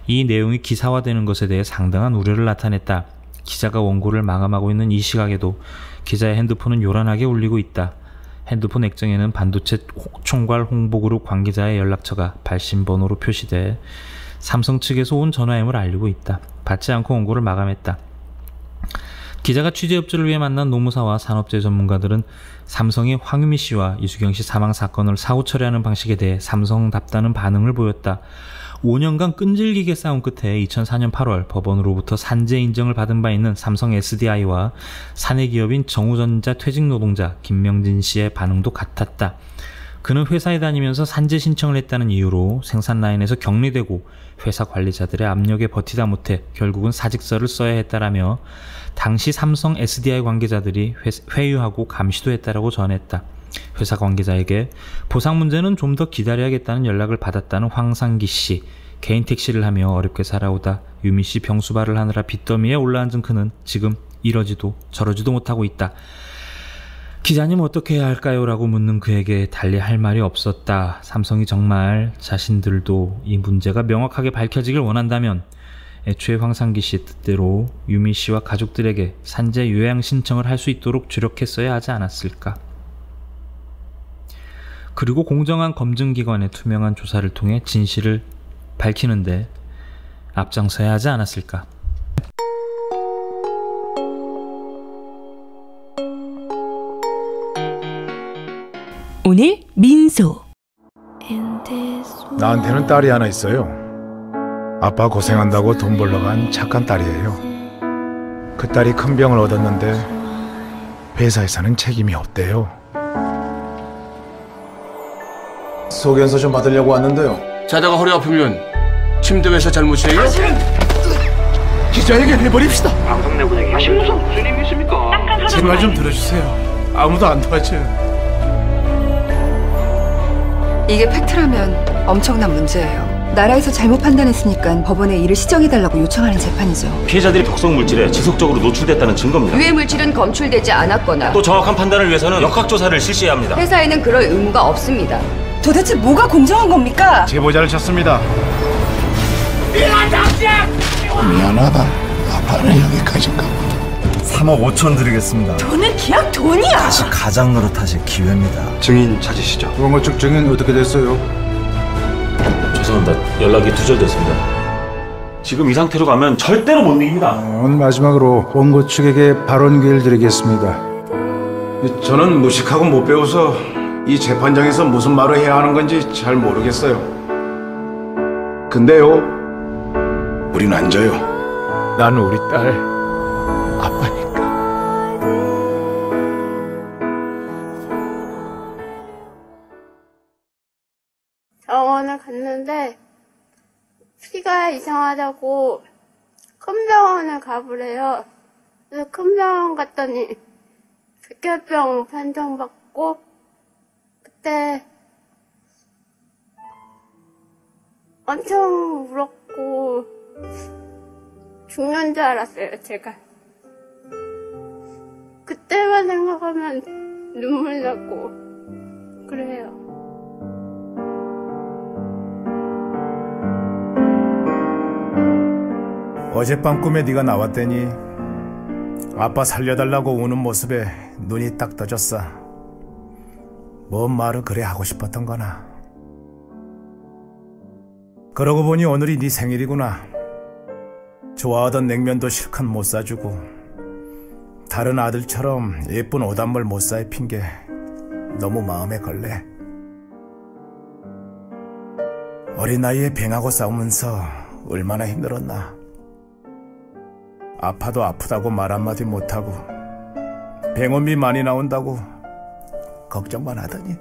이 내용이 기사화되는 것에 대해 상당한 우려를 나타냈다. 기자가 원고를 마감하고 있는 이 시각에도 기자의 핸드폰은 요란하게 울리고 있다. 핸드폰 액정에는 반도체 총괄 홍보그룹 관계자의 연락처가 발신번호로 표시돼 삼성 측에서 온 전화임을 알리고 있다. 받지 않고 원고를 마감했다. 기자가 취재협조를 위해 만난 노무사와 산업재 전문가들은 삼성이 황유미 씨와 이수경 씨 사망 사건을 사후 처리하는 방식에 대해 삼성답다는 반응을 보였다. 5년간 끈질기게 싸운 끝에 2004년 8월 법원으로부터 산재 인정을 받은 바 있는 삼성 SDI와 사내 기업인 정우전자 퇴직 노동자 김명진 씨의 반응도 같았다. 그는 회사에 다니면서 산재 신청을 했다는 이유로 생산 라인에서 격리되고 회사 관리자들의 압력에 버티다 못해 결국은 사직서를 써야 했다라며 당시 삼성 SDI 관계자들이 회유하고 감시도 했다라고 전했다. 회사 관계자에게 보상 문제는 좀 더 기다려야겠다는 연락을 받았다는 황상기 씨. 개인 택시를 하며 어렵게 살아오다 유미 씨 병수발을 하느라 빚더미에 올라앉은 그는 지금 이러지도 저러지도 못하고 있다. 기자님 어떻게 해야 할까요? 라고 묻는 그에게 달리 할 말이 없었다. 삼성이 정말 자신들도 이 문제가 명확하게 밝혀지길 원한다면 애초에 황상기 씨 뜻대로 유미 씨와 가족들에게 산재 요양 신청을 할 수 있도록 주력했어야 하지 않았을까. 그리고 공정한 검증기관의 투명한 조사를 통해 진실을 밝히는데 앞장서야 하지 않았을까. 오늘 민소. 나한테는 딸이 하나 있어요. 아빠 고생한다고 돈 벌러 간 착한 딸이에요. 그 딸이 큰 병을 얻었는데 회사에서는 책임이 없대요. 소견서 좀 받으려고 왔는데요. 자다가 허리 아프면 침대 회사 잘못이에요? 기자에게 해버립시다. 방송 내보내기 무슨 일이 있습니까? 제 말 좀 들어주세요. 아무도 안 도와줘요. 이게 팩트라면 엄청난 문제예요. 나라에서 잘못 판단했으니까 법원에 이를 시정해달라고 요청하는 재판이죠. 피해자들이 독성 물질에 지속적으로 노출됐다는 증거입니다. 유해 물질은 검출되지 않았거나 또 정확한 판단을 위해서는 역학조사를 실시해야 합니다. 회사에는 그럴 의무가 없습니다. 도대체 뭐가 공정한 겁니까? 제보자를 찾습니다. 미안하다. 아빠는 여기까지인가. 3억 5천 드리겠습니다. 돈은 그냥 돈이야. 다시 가장 노릇하실 기회입니다. 증인 찾으시죠. 원고 측 증인 어떻게 됐어요? 죄송합니다. 연락이 두절됐습니다. 지금 이 상태로 가면 절대로 못 이깁니다. 오늘 마지막으로 원고 측에게 발언 기회를 드리겠습니다. 저는 무식하고 못 배워서 이 재판장에서 무슨 말을 해야 하는 건지 잘 모르겠어요. 근데요, 우린 안 져요. 난 우리 딸 아빠니까. 병원을 갔는데 피가 이상하다고 큰 병원을 가보래요. 그래서 큰 병원 갔더니 백혈병 판정받고 그때 엄청 울었고 죽는 줄 알았어요, 제가. 그때만 생각하면 눈물 나고 그래요. 어젯밤 꿈에 네가 나왔더니 아빠 살려달라고 우는 모습에 눈이 딱 떠졌어. 뭔 말을 그래 하고 싶었던 거나. 그러고 보니 오늘이 네 생일이구나. 좋아하던 냉면도 실컷 못 사주고 다른 아들처럼 예쁜 옷 한 벌 못 사 입힌 게 너무 마음에 걸래. 어린 나이에 병하고 싸우면서 얼마나 힘들었나. 아파도 아프다고 말 한마디 못하고 병원비 많이 나온다고 걱정만 하더니.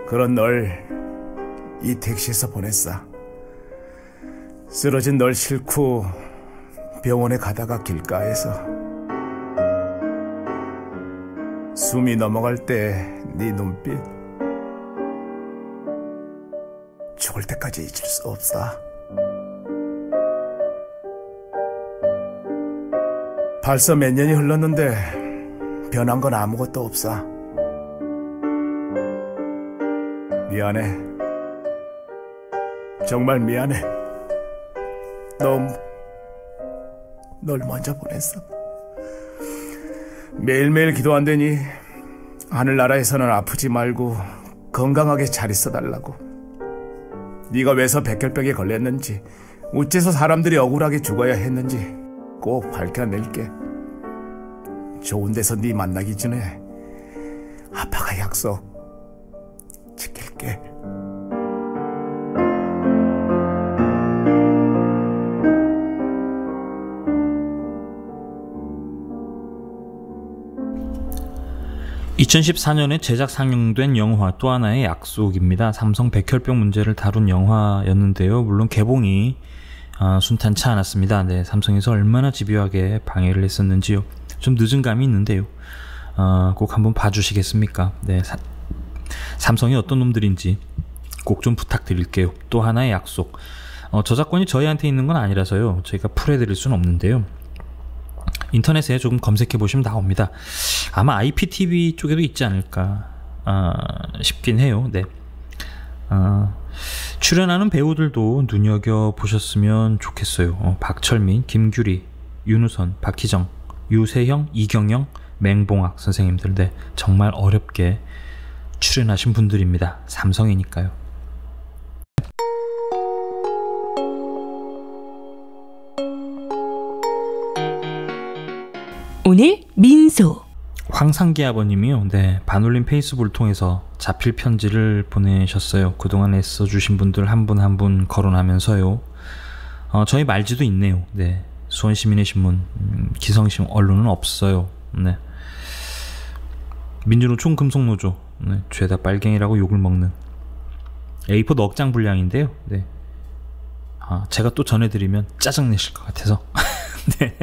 그런 널 이 택시에서 보냈어. 쓰러진 널 싣고 병원에 가다가 길가에서 숨이 넘어갈 때 네 눈빛 죽을 때까지 잊을 수 없어. 벌써 몇 년이 흘렀는데 변한 건 아무것도 없어. 미안해. 정말 미안해. 널 먼저 보냈어. 매일매일 기도한다니 하늘나라에서는 아프지 말고 건강하게 잘 있어달라고. 네가 왜서 백혈병에 걸렸는지, 어째서 사람들이 억울하게 죽어야 했는지 꼭 밝혀낼게. 좋은 데서 네 만나기 전에 아빠가 약속 지킬게. (2014년에) 제작 상영된 영화 또 하나의 약속입니다. 삼성 백혈병 문제를 다룬 영화였는데요. 물론 개봉이 순탄치 않았습니다. 네, 삼성에서 얼마나 집요하게 방해를 했었는지요. 좀 늦은 감이 있는데요. 꼭 한번 봐주시겠습니까? 네, 삼성이 어떤 놈들인지 꼭 좀 부탁드릴게요. 또 하나의 약속. 저작권이 저희한테 있는 건 아니라서요. 저희가 풀어드릴 수는 없는데요. 인터넷에 조금 검색해 보시면 나옵니다. 아마 IPTV 쪽에도 있지 않을까 싶긴 해요. 네. 출연하는 배우들도 눈여겨보셨으면 좋겠어요. 박철민, 김규리, 윤우선, 박희정, 유세형, 이경영, 맹봉학 선생님들, 네, 정말 어렵게 출연하신 분들입니다. 삼성이니까요. 오늘 민소. 황상기 아버님이요. 네, 반올림 페이스북을 통해서 자필 편지를 보내셨어요. 그동안 애써주신 분들 한 분 한 분 거론하면서요. 저희 말지도 있네요. 네, 수원시민의 신문, 기성신 언론은 없어요. 네. 민주노총 금속노조, 네, 죄다 빨갱이라고 욕을 먹는 A4 넉 장 분량인데요. 네. 제가 또 전해드리면 짜증내실 것 같아서 네.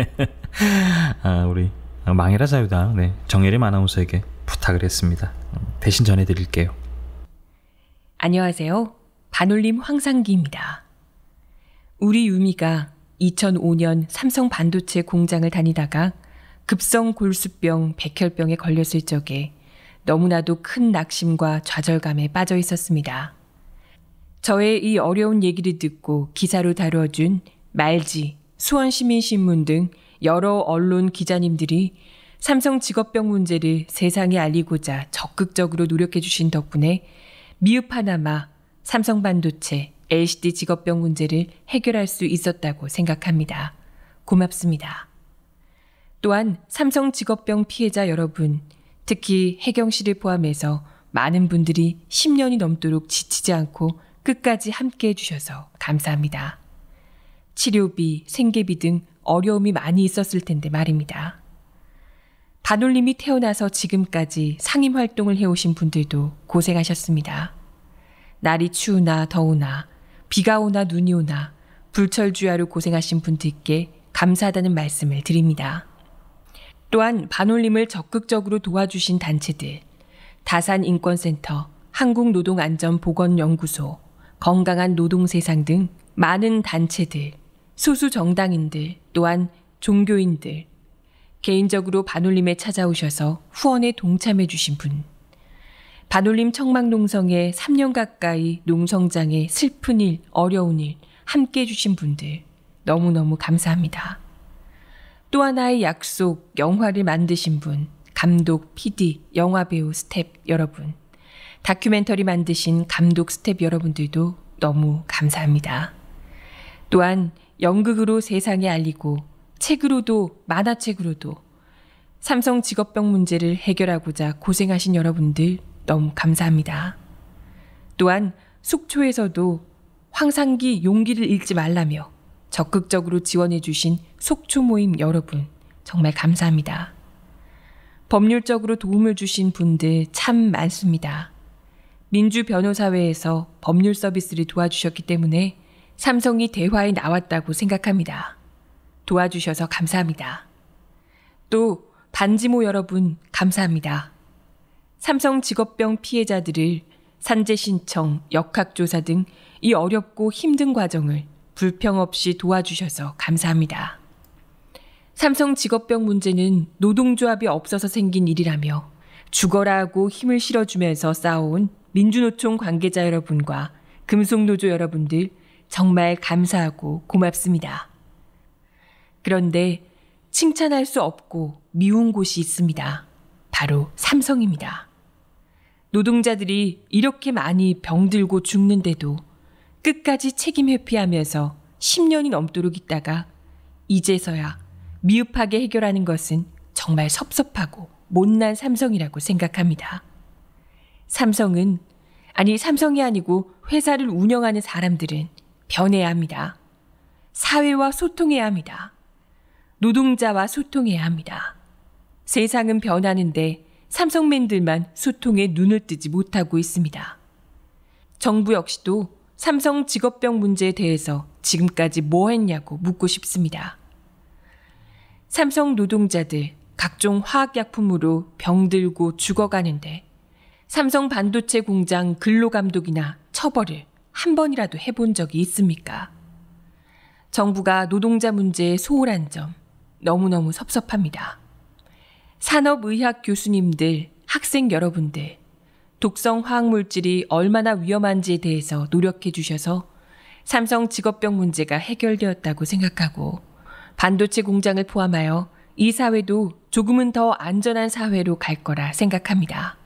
우리 망해라 자유당, 네, 정혜림 아나운서에게 부탁을 했습니다. 대신 전해드릴게요. 안녕하세요. 반올림 황상기입니다. 우리 유미가 2005년 삼성 반도체 공장을 다니다가 급성 골수병, 백혈병에 걸렸을 적에 너무나도 큰 낙심과 좌절감에 빠져 있었습니다. 저의 이 어려운 얘기를 듣고 기사로 다뤄준 말지, 수원시민신문 등 여러 언론 기자님들이 삼성 직업병 문제를 세상에 알리고자 적극적으로 노력해 주신 덕분에 미흡 하나마 삼성 반도체, LCD 직업병 문제를 해결할 수 있었다고 생각합니다. 고맙습니다. 또한 삼성 직업병 피해자 여러분, 특히 혜경 씨를 포함해서 많은 분들이 10년이 넘도록 지치지 않고 끝까지 함께 해주셔서 감사합니다. 치료비, 생계비 등 어려움이 많이 있었을 텐데 말입니다. 반올림이 태어나서 지금까지 상임 활동을 해오신 분들도 고생하셨습니다. 날이 추우나 더우나 비가 오나 눈이 오나 불철주야로 고생하신 분들께 감사하다는 말씀을 드립니다. 또한 반올림을 적극적으로 도와주신 단체들, 다산인권센터, 한국노동안전보건연구소, 건강한 노동세상 등 많은 단체들, 소수 정당인들, 또한 종교인들, 개인적으로 반올림에 찾아오셔서 후원에 동참해 주신 분, 반올림 청막농성에 3년 가까이 농성장에 슬픈 일, 어려운 일 함께 해주신 분들 너무너무 감사합니다. 또 하나의 약속, 영화를 만드신 분, 감독, PD, 영화배우, 스텝 여러분, 다큐멘터리 만드신 감독, 스텝 여러분들도 너무 감사합니다. 또한 연극으로 세상에 알리고 책으로도 만화책으로도 삼성 직업병 문제를 해결하고자 고생하신 여러분들 너무 감사합니다. 또한 속초에서도 황상기 용기를 잃지 말라며 적극적으로 지원해 주신 속초 모임 여러분 정말 감사합니다. 법률적으로 도움을 주신 분들 참 많습니다. 민주변호사회에서 법률 서비스를 도와주셨기 때문에 삼성이 대화에 나왔다고 생각합니다. 도와주셔서 감사합니다. 또 반지모 여러분 감사합니다. 삼성 직업병 피해자들을 산재 신청, 역학조사 등 이 어렵고 힘든 과정을 불평 없이 도와주셔서 감사합니다. 삼성 직업병 문제는 노동조합이 없어서 생긴 일이라며 죽어라 하고 힘을 실어주면서 쌓아온 민주노총 관계자 여러분과 금속노조 여러분들 정말 감사하고 고맙습니다. 그런데 칭찬할 수 없고 미운 곳이 있습니다. 바로 삼성입니다. 노동자들이 이렇게 많이 병들고 죽는데도 끝까지 책임 회피하면서 10년이 넘도록 있다가 이제서야 미흡하게 해결하는 것은 정말 섭섭하고 못난 삼성이라고 생각합니다. 삼성이 아니고 회사를 운영하는 사람들은 변해야 합니다. 사회와 소통해야 합니다. 노동자와 소통해야 합니다. 세상은 변하는데 삼성맨들만 소통에 눈을 뜨지 못하고 있습니다. 정부 역시도 삼성 직업병 문제에 대해서 지금까지 뭐 했냐고 묻고 싶습니다. 삼성 노동자들 각종 화학약품으로 병들고 죽어가는데 삼성 반도체 공장 근로감독이나 처벌을 한 번이라도 해본 적이 있습니까? 정부가 노동자 문제에 소홀한 점 너무너무 섭섭합니다. 산업의학 교수님들, 학생 여러분들, 독성 화학물질이 얼마나 위험한지에 대해서 노력해 주셔서 삼성 직업병 문제가 해결되었다고 생각하고 반도체 공장을 포함하여 이 사회도 조금은 더 안전한 사회로 갈 거라 생각합니다.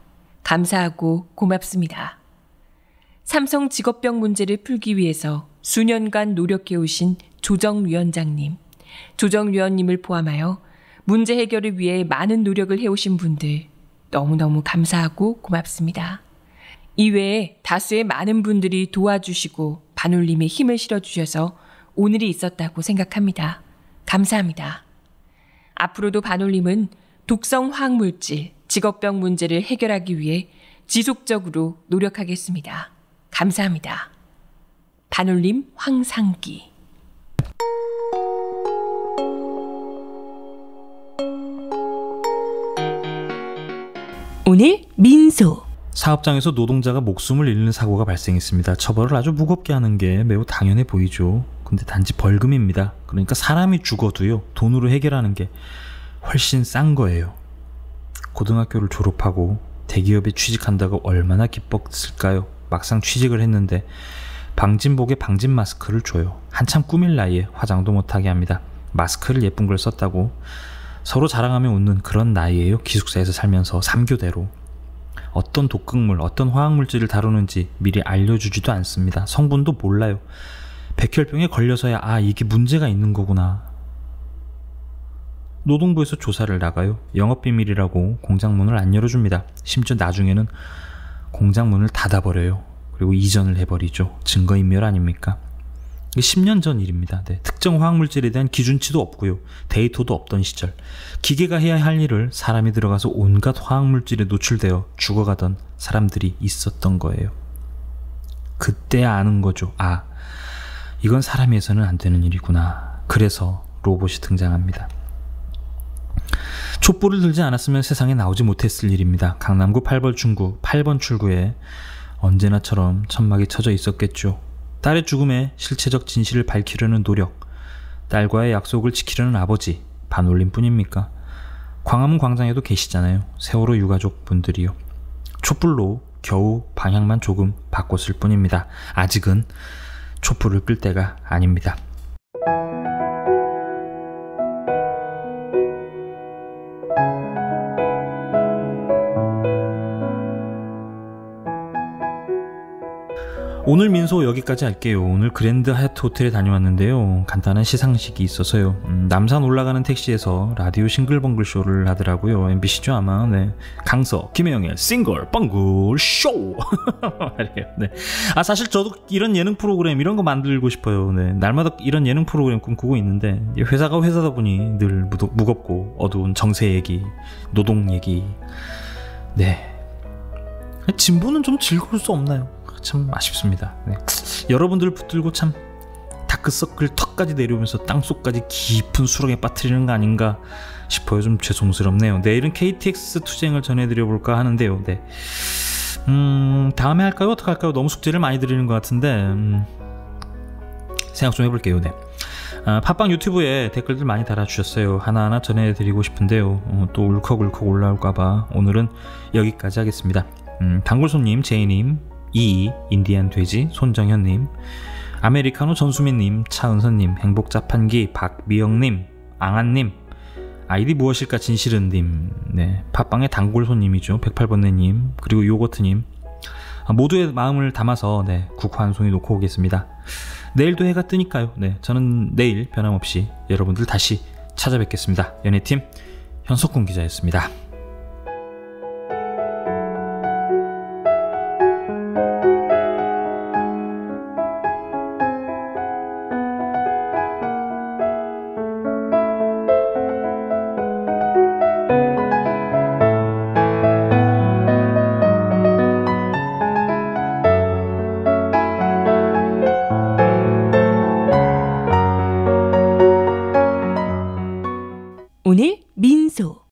감사하고 고맙습니다. 삼성 직업병 문제를 풀기 위해서 수년간 노력해오신 조정위원장님, 조정위원님을 포함하여 문제 해결을 위해 많은 노력을 해오신 분들 너무너무 감사하고 고맙습니다. 이외에 다수의 많은 분들이 도와주시고 반올림에 힘을 실어주셔서 오늘이 있었다고 생각합니다. 감사합니다. 앞으로도 반올림은 독성 화학물질, 직업병 문제를 해결하기 위해 지속적으로 노력하겠습니다. 감사합니다. 반올림 황상기. 오늘 민소. 사업장에서 노동자가 목숨을 잃는 사고가 발생했습니다. 처벌을 아주 무겁게 하는 게 매우 당연해 보이죠. 근데 단지 벌금입니다. 그러니까 사람이 죽어도요, 돈으로 해결하는 게 훨씬 싼 거예요. 고등학교를 졸업하고 대기업에 취직한다고 얼마나 기뻤을까요? 막상 취직을 했는데 방진복에 방진 마스크를 줘요. 한참 꾸밀 나이에 화장도 못하게 합니다. 마스크를 예쁜 걸 썼다고 서로 자랑하며 웃는 그런 나이에요. 기숙사에서 살면서 3교대로. 어떤 독극물, 어떤 화학물질을 다루는지 미리 알려주지도 않습니다. 성분도 몰라요. 백혈병에 걸려서야 아, 이게 문제가 있는 거구나. 노동부에서 조사를 나가요. 영업비밀이라고 공장 문을 안 열어줍니다. 심지어 나중에는 공장 문을 닫아버려요. 그리고 이전을 해버리죠. 증거인멸 아닙니까? 10년 전 일입니다. 네, 특정 화학물질에 대한 기준치도 없고요. 데이터도 없던 시절. 기계가 해야 할 일을 사람이 들어가서 온갖 화학물질에 노출되어 죽어가던 사람들이 있었던 거예요. 그때 아는 거죠. 아, 이건 사람이 해서는 안 되는 일이구나. 그래서 로봇이 등장합니다. 촛불을 들지 않았으면 세상에 나오지 못했을 일입니다. 강남구 8번 출구에 언제나처럼 천막이 쳐져 있었겠죠. 딸의 죽음의 실체적 진실을 밝히려는 노력, 딸과의 약속을 지키려는 아버지, 반올림뿐입니까? 광화문 광장에도 계시잖아요. 세월호 유가족 분들이요. 촛불로 겨우 방향만 조금 바꿨을 뿐입니다. 아직은 촛불을 끌 때가 아닙니다. 오늘 민소 여기까지 할게요. 오늘 그랜드 하얏트 호텔에 다녀왔는데요. 간단한 시상식이 있어서요. 남산 올라가는 택시에서 라디오 싱글벙글 쇼를 하더라고요. MBC죠 아마. 네. 강서 김혜영의 싱글 벙글 쇼. 말이에요. 네. 아, 사실 저도 이런 예능 프로그램 이런 거 만들고 싶어요. 네. 날마다 이런 예능 프로그램 꿈꾸고 있는데 회사가 회사다 보니 늘 무겁고 어두운 정세 얘기, 노동 얘기. 네. 진보는 좀 즐거울 수 없나요? 참 아쉽습니다. 네. 여러분들을 붙들고 참 다크서클 턱까지 내려오면서 땅속까지 깊은 수렁에 빠뜨리는 거 아닌가 싶어요. 좀 죄송스럽네요. 내일은 KTX 투쟁을 전해드려볼까 하는데요. 네. 다음에 할까요? 어떻게 할까요? 너무 숙제를 많이 드리는 것 같은데 생각 좀 해볼게요. 네. 팟빵 유튜브에 댓글들 많이 달아주셨어요. 하나하나 전해드리고 싶은데요. 또 울컥울컥 올라올까봐 오늘은 여기까지 하겠습니다. 단골손님 제이님, 인디안 돼지 손정현님, 아메리카노 전수민님, 차은선님, 행복자판기 박미영님, 앙한님, 아이디 무엇일까 진실은님, 네, 팟빵의 단골손님이죠 108번네님, 그리고 요거트님, 모두의 마음을 담아서 네, 국화 한 송이 놓고 오겠습니다. 내일도 해가 뜨니까요. 네, 저는 내일 변함없이 여러분들 다시 찾아뵙겠습니다. 연예팀 현석군 기자였습니다. 오늘 민소.